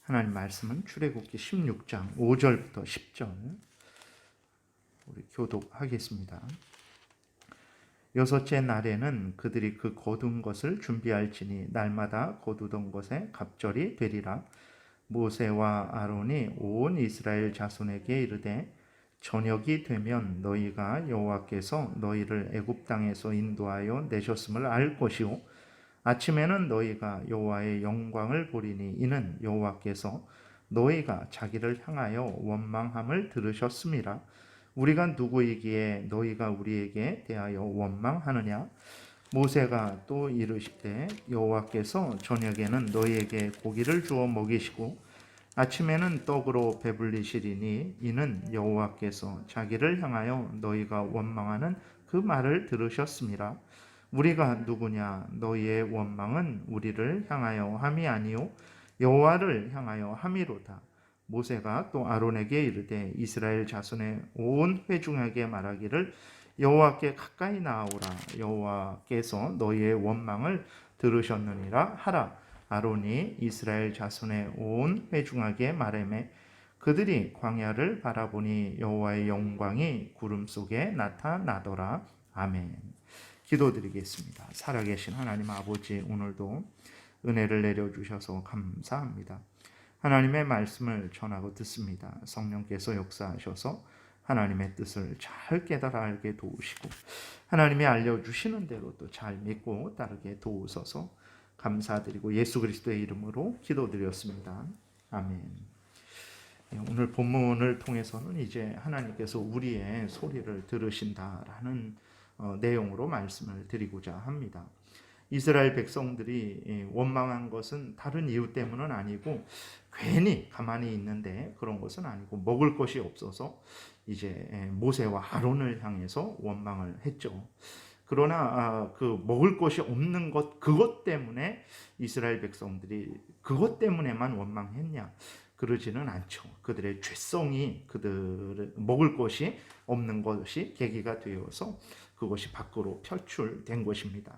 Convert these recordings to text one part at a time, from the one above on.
하나님 말씀은 출애굽기 16장 5절부터 10절 우리 교독하겠습니다. 여섯째 날에는 그들이 그 거둔 것을 준비할지니 날마다 거두던 것에 갑절이 되리라. 모세와 아론이 온 이스라엘 자손에게 이르되 저녁이 되면 너희가 여호와께서 너희를 애굽 땅에서 인도하여 내셨음을 알 것이요 아침에는 너희가 여호와의 영광을 보리니 이는 여호와께서 너희가 자기를 향하여 원망함을 들으셨음이라. 우리가 누구이기에 너희가 우리에게 대하여 원망하느냐? 모세가 또 이르시되 여호와께서 저녁에는 너희에게 고기를 주어 먹이시고 아침에는 떡으로 배불리시리니 이는 여호와께서 자기를 향하여 너희가 원망하는 그 말을 들으셨음이라. 우리가 누구냐? 너희의 원망은 우리를 향하여 함이 아니요 여호와를 향하여 함이로다. 모세가 또 아론에게 이르되 이스라엘 자손의 온 회중에게 말하기를 여호와께 가까이 나아오라. 여호와께서 너희의 원망을 들으셨느니라 하라. 아론이 이스라엘 자손의 온 회중에게 말하매 그들이 광야를 바라보니 여호와의 영광이 구름 속에 나타나더라. 아멘. 기도드리겠습니다. 살아계신 하나님 아버지, 오늘도 은혜를 내려주셔서 감사합니다. 하나님의 말씀을 전하고 듣습니다. 성령께서 역사하셔서 하나님의 뜻을 잘 깨달아 알게 도우시고 하나님이 알려주시는 대로 또 잘 믿고 따르게 도우소서. 감사드리고 예수 그리스도의 이름으로 기도드렸습니다. 아멘. 오늘 본문을 통해서는 이제 하나님께서 우리의 소리를 들으신다라는 내용으로 말씀을 드리고자 합니다. 이스라엘 백성들이 원망한 것은 다른 이유 때문은 아니고 괜히 가만히 있는데 그런 것은 아니고 먹을 것이 없어서 이제 모세와 아론을 향해서 원망을 했죠. 그러나 그 먹을 것이 없는 것 그것 때문에 이스라엘 백성들이 그것 때문에만 원망했냐? 그러지는 않죠. 그들의 죄성이 그들을 먹을 것이 없는 것이 계기가 되어서 그것이 밖으로 표출된 것입니다.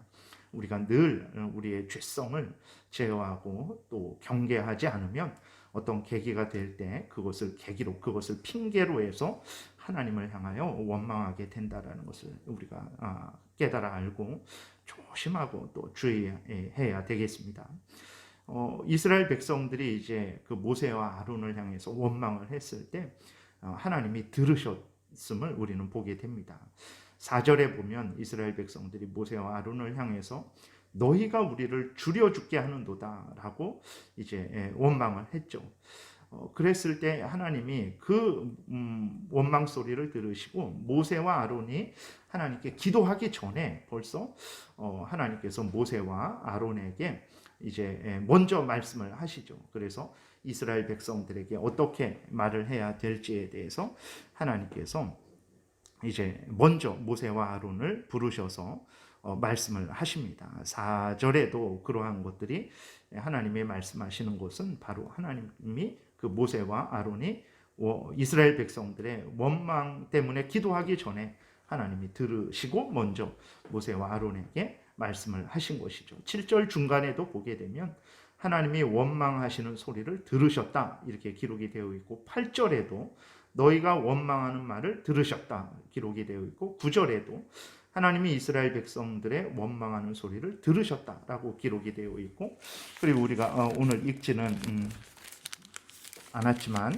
우리가 늘 우리의 죄성을 제어하고 또 경계하지 않으면 어떤 계기가 될 때 그것을 계기로 그것을 핑계로 해서 하나님을 향하여 원망하게 된다라는 것을 우리가 깨달아 알고 조심하고 또 주의해야 되겠습니다. 이스라엘 백성들이 이제 그 모세와 아론을 향해서 원망을 했을 때 하나님이 들으셨음을 우리는 보게 됩니다. 4절에 보면 이스라엘 백성들이 모세와 아론을 향해서 너희가 우리를 죽여 죽게 하는도다 라고 이제 원망을 했죠. 그랬을 때 하나님이 그 원망 소리를 들으시고 모세와 아론이 하나님께 기도하기 전에 벌써 하나님께서 모세와 아론에게 이제 먼저 말씀을 하시죠. 그래서 이스라엘 백성들에게 어떻게 말을 해야 될지에 대해서 하나님께서 이제 먼저 모세와 아론을 부르셔서 말씀을 하십니다. 4절에도 그러한 것들이 하나님이 말씀하시는 것은 바로 하나님이 그 모세와 아론이 이스라엘 백성들의 원망 때문에 기도하기 전에 하나님이 들으시고 먼저 모세와 아론에게 말씀을 하신 것이죠. 7절 중간에도 보게 되면 하나님이 원망하시는 소리를 들으셨다 이렇게 기록이 되어 있고 8절에도 너희가 원망하는 말을 들으셨다 기록이 되어 있고 9절에도 하나님이 이스라엘 백성들의 원망하는 소리를 들으셨다라고 기록이 되어 있고 그리고 우리가 오늘 읽지는 않았지만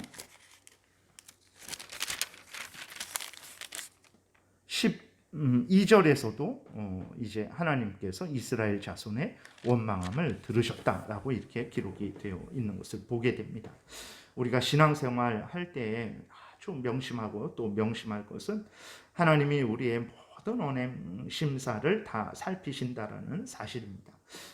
12절에서도 이제 하나님께서 이스라엘 자손의 원망함을 들으셨다라고 이렇게 기록이 되어 있는 것을 보게 됩니다. 우리가 신앙생활 할 때에 아주 명심하고 또 명심할 것은 하나님이 우리의 모든 언행 심사를 다 살피신다라는 사실입니다.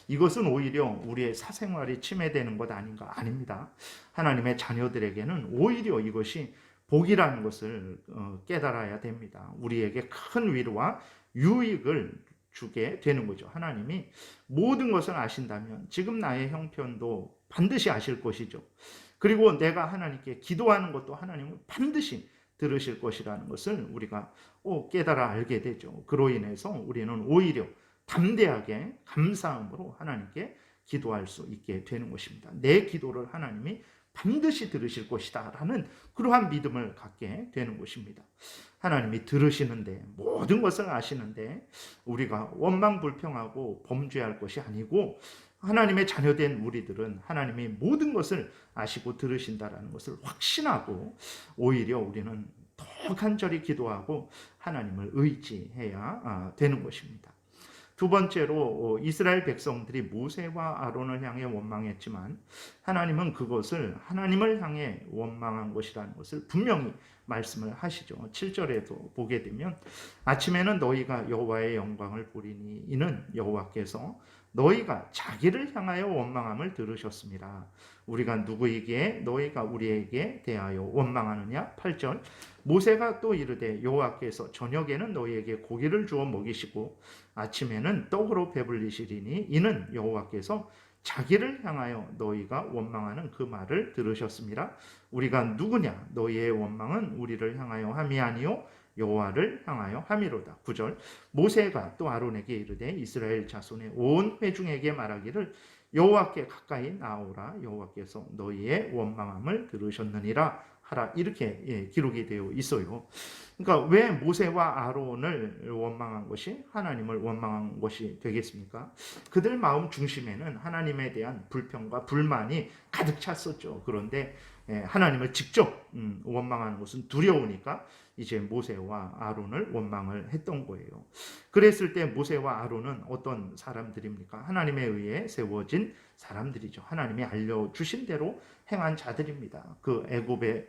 이것은 오히려 우리의 사생활이 침해되는 것 아닙니다. 하나님의 자녀들에게는 오히려 이것이 복이라는 것을 깨달아야 됩니다. 우리에게 큰 위로와 유익을 주게 되는 거죠. 하나님이 모든 것을 아신다면 지금 나의 형편도 반드시 아실 것이죠. 그리고 내가 하나님께 기도하는 것도 하나님은 반드시 들으실 것이라는 것을 우리가 깨달아 알게 되죠. 그로 인해서 우리는 오히려 담대하게 감사함으로 하나님께 기도할 수 있게 되는 것입니다. 내 기도를 하나님이 반드시 들으실 것이다 라는 그러한 믿음을 갖게 되는 것입니다. 하나님이 들으시는데, 모든 것을 아시는데 우리가 원망불평하고 범죄할 것이 아니고, 하나님의 자녀된 우리들은 하나님이 모든 것을 아시고 들으신다라는 것을 확신하고 오히려 우리는 더 간절히 기도하고 하나님을 의지해야 되는 것입니다. 두 번째로 이스라엘 백성들이 모세와 아론을 향해 원망했지만 하나님은 그것을 하나님을 향해 원망한 것이라는 것을 분명히 말씀을 하시죠. 7절에도 보게 되면 아침에는 너희가 여호와의 영광을 보리니 이는 여호와께서 너희가 자기를 향하여 원망함을 들으셨습니다. 우리가 누구에게 너희가 우리에게 대하여 원망하느냐? 8절 모세가 또 이르되 여호와께서 저녁에는 너희에게 고기를 주어 먹이시고 아침에는 떡으로 배불리시리니 이는 여호와께서 자기를 향하여 너희가 원망하는 그 말을 들으셨습니다. 우리가 누구냐? 너희의 원망은 우리를 향하여 함이 아니요 여호와를 향하여 함이로다. 9절 모세가 또 아론에게 이르되 이스라엘 자손의 온 회중에게 말하기를 여호와께 가까이 나오라. 여호와께서 너희의 원망함을 들으셨느니라 하라. 이렇게 기록이 되어 있어요. 그러니까 왜 모세와 아론을 원망한 것이 하나님을 원망한 것이 되겠습니까? 그들 마음 중심에는 하나님에 대한 불평과 불만이 가득 찼었죠. 그런데 하나님을 직접 원망하는 것은 두려우니까 이제 모세와 아론을 원망을 했던 거예요. 그랬을 때 모세와 아론은 어떤 사람들입니까? 하나님에 의해 세워진 사람들이죠. 하나님이 알려주신 대로 행한 자들입니다. 그 애굽에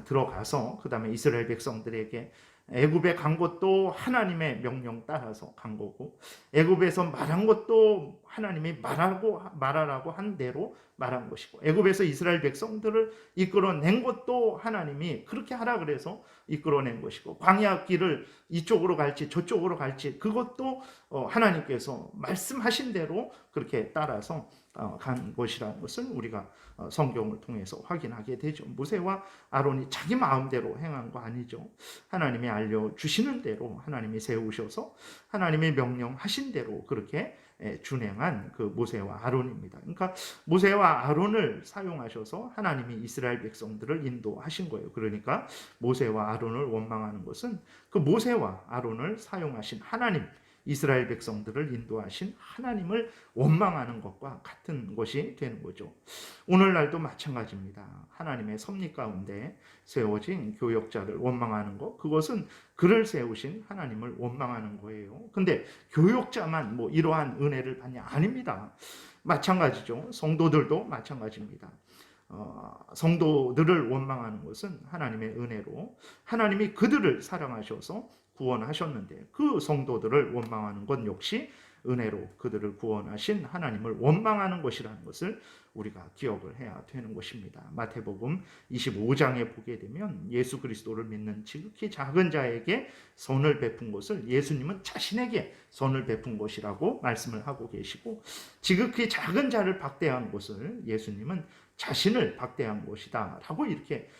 들어가서 그 다음에 이스라엘 백성들에게 애굽에 간 것도 하나님의 명령 따라서 간 거고, 애굽에서 말한 것도 하나님이 말하라고 한 대로 말한 것이고, 애굽에서 이스라엘 백성들을 이끌어낸 것도 하나님이 그렇게 하라 그래서 이끌어낸 것이고, 광야 길을 이쪽으로 갈지 저쪽으로 갈지 그것도 하나님께서 말씀하신 대로 그렇게 따라서 간 것이라는 것을 우리가 성경을 통해서 확인하게 되죠. 모세와 아론이 자기 마음대로 행한 거 아니죠. 하나님이 알려주시는 대로 하나님이 세우셔서 하나님이 명령하신 대로 그렇게 준행한 그 모세와 아론입니다. 그러니까 모세와 아론을 사용하셔서 하나님이 이스라엘 백성들을 인도하신 거예요. 그러니까 모세와 아론을 원망하는 것은 그 모세와 아론을 사용하신 하나님, 이스라엘 백성들을 인도하신 하나님을 원망하는 것과 같은 것이 되는 거죠. 오늘날도 마찬가지입니다. 하나님의 섭리 가운데 세워진 교역자를 원망하는 것, 그것은 그를 세우신 하나님을 원망하는 거예요. 근데 교역자만 이러한 은혜를 받냐? 아닙니다. 마찬가지죠. 성도들도 마찬가지입니다. 성도들을 원망하는 것은 하나님의 은혜로 하나님이 그들을 사랑하셔서 구원하셨는데, 그 성도들을 원망하는 것 역시 은혜로 그들을 구원하신 하나님을 원망하는 것이라는 것을 우리가 기억을 해야 되는 것입니다. 마태복음 25장에 보게 되면 예수 그리스도를 믿는 지극히 작은 자에게 선을 베푼 것을 예수님은 자신에게 선을 베푼 것이라고 말씀을 하고 계시고, 지극히 작은 자를 박대한 것을 예수님은 자신을 박대한 것이다 라고 이렇게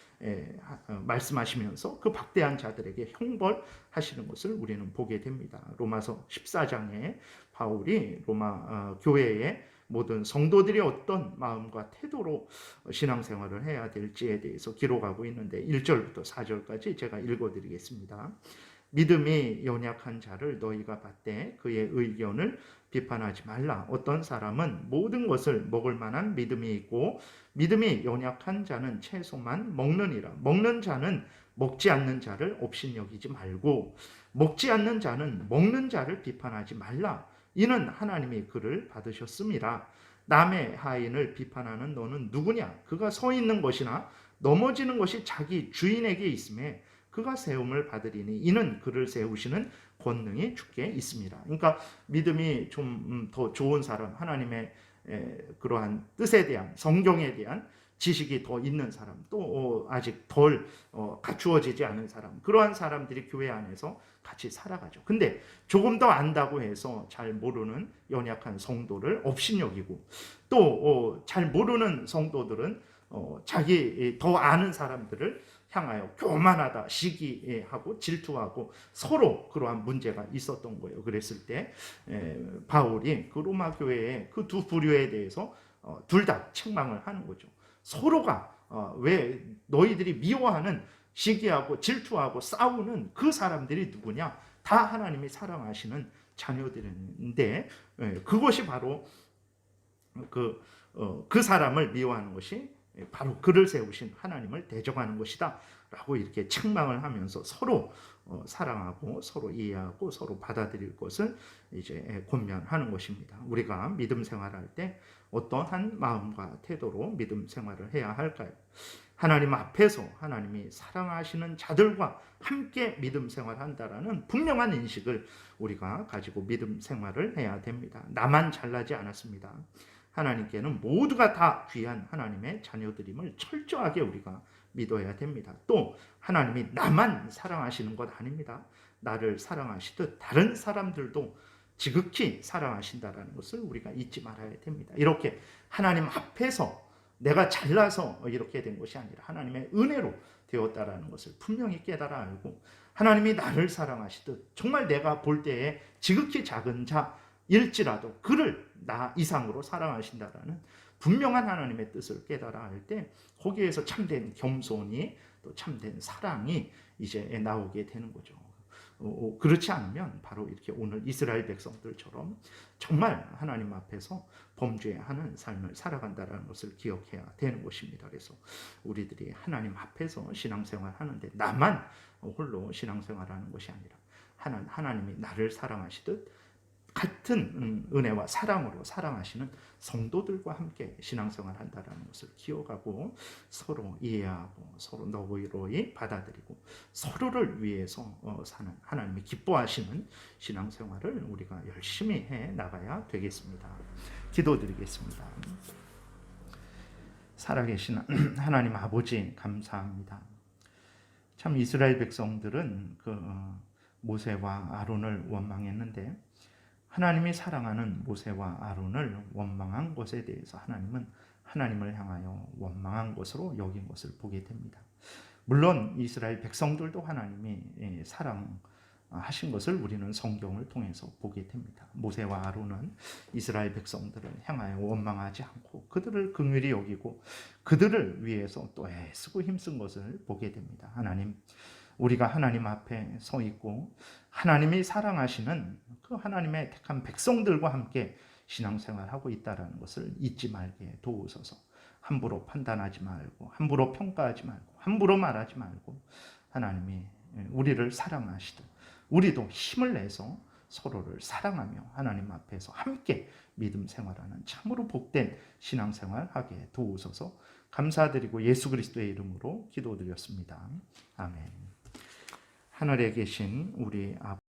말씀하시면서 그 박대한 자들에게 형벌하시는 것을 우리는 보게 됩니다. 로마서 14장에 바울이 로마 교회의 모든 성도들이 어떤 마음과 태도로 신앙생활을 해야 될지에 대해서 기록하고 있는데 1절부터 4절까지 제가 읽어드리겠습니다. 믿음이 연약한 자를 너희가 받되 그의 의견을 비판하지 말라. 어떤 사람은 모든 것을 먹을 만한 믿음이 있고 믿음이 연약한 자는 채소만 먹느니라. 먹는 자는 먹지 않는 자를 업신여기지 말고 먹지 않는 자는 먹는 자를 비판하지 말라. 이는 하나님이 그를 받으셨음이라. 남의 하인을 비판하는 너는 누구냐? 그가 서 있는 것이나 넘어지는 것이 자기 주인에게 있음에 그가 세움을 받으리니 이는 그를 세우시는 권능이 주께 있습니다. 그러니까 믿음이 좀 더 좋은 사람, 하나님의 그러한 뜻에 대한, 성경에 대한 지식이 더 있는 사람, 또 아직 덜 갖추어지지 않은 사람, 그러한 사람들이 교회 안에서 같이 살아가죠. 근데 조금 더 안다고 해서 잘 모르는 연약한 성도를 업신여기고, 또 잘 모르는 성도들은 자기 더 아는 사람들을 향하여 교만하다, 시기하고 질투하고 서로 그러한 문제가 있었던 거예요. 그랬을 때 바울이 그 로마 교회의 그 두 부류에 대해서 둘 다 책망을 하는 거죠. 서로가 왜 너희들이 미워하는 시기하고 질투하고 싸우는 그 사람들이 누구냐? 다 하나님이 사랑하시는 자녀들인데 그것이 바로 그 사람을 미워하는 것이 바로 그를 세우신 하나님을 대적하는 것이다 라고 이렇게 책망을 하면서 서로 사랑하고 서로 이해하고 서로 받아들일 것을 이제 권면하는 것입니다. 우리가 믿음 생활할 때 어떠한 마음과 태도로 믿음 생활을 해야 할까요? 하나님 앞에서 하나님이 사랑하시는 자들과 함께 믿음 생활한다라는 분명한 인식을 우리가 가지고 믿음 생활을 해야 됩니다. 나만 잘나지 않았습니다. 하나님께는 모두가 다 귀한 하나님의 자녀들임을 철저하게 우리가 믿어야 됩니다. 또 하나님이 나만 사랑하시는 것 아닙니다. 나를 사랑하시듯 다른 사람들도 지극히 사랑하신다라는 것을 우리가 잊지 말아야 됩니다. 이렇게 하나님 앞에서 내가 잘나서 이렇게 된 것이 아니라 하나님의 은혜로 되었다라는 것을 분명히 깨달아 알고 하나님이 나를 사랑하시듯 정말 내가 볼 때에 지극히 작은 자일지라도 그를 나 이상으로 사랑하신다라는 분명한 하나님의 뜻을 깨달아 알 때 거기에서 참된 겸손이 또 참된 사랑이 이제 나오게 되는 거죠. 그렇지 않으면 바로 이렇게 오늘 이스라엘 백성들처럼 정말 하나님 앞에서 범죄하는 삶을 살아간다는 것을 기억해야 되는 것입니다. 그래서 우리들이 하나님 앞에서 신앙생활 하는데 나만 홀로 신앙생활하는 것이 아니라 하나님이 나를 사랑하시듯 같은 은혜와 사랑으로 사랑하시는 성도들과 함께 신앙생활 한다는 것을 기억하고 서로 이해하고 서로 너그러이 받아들이고 서로를 위해서 사는 하나님이 기뻐하시는 신앙생활을 우리가 열심히 해 나가야 되겠습니다. 기도드리겠습니다. 살아계신 하나님 아버지 감사합니다. 참 이스라엘 백성들은 모세와 아론을 원망했는데 하나님이 사랑하는 모세와 아론을 원망한 것에 대해서 하나님은 하나님을 향하여 원망한 것으로 여긴 것을 보게 됩니다. 물론 이스라엘 백성들도 하나님이 사랑하신 것을 우리는 성경을 통해서 보게 됩니다. 모세와 아론은 이스라엘 백성들을 향하여 원망하지 않고 그들을 긍휼히 여기고 그들을 위해서 또 애쓰고 힘쓴 것을 보게 됩니다. 하나님, 우리가 하나님 앞에 서 있고 하나님이 사랑하시는 그 하나님의 택한 백성들과 함께 신앙생활하고 있다는 것을 잊지 말게 도우소서. 함부로 판단하지 말고 함부로 평가하지 말고 함부로 말하지 말고 하나님이 우리를 사랑하시듯 우리도 힘을 내서 서로를 사랑하며 하나님 앞에서 함께 믿음 생활하는 참으로 복된 신앙생활 하게 도우소서. 감사드리고 예수 그리스도의 이름으로 기도드렸습니다. 아멘. 하늘에 계신 우리 아버지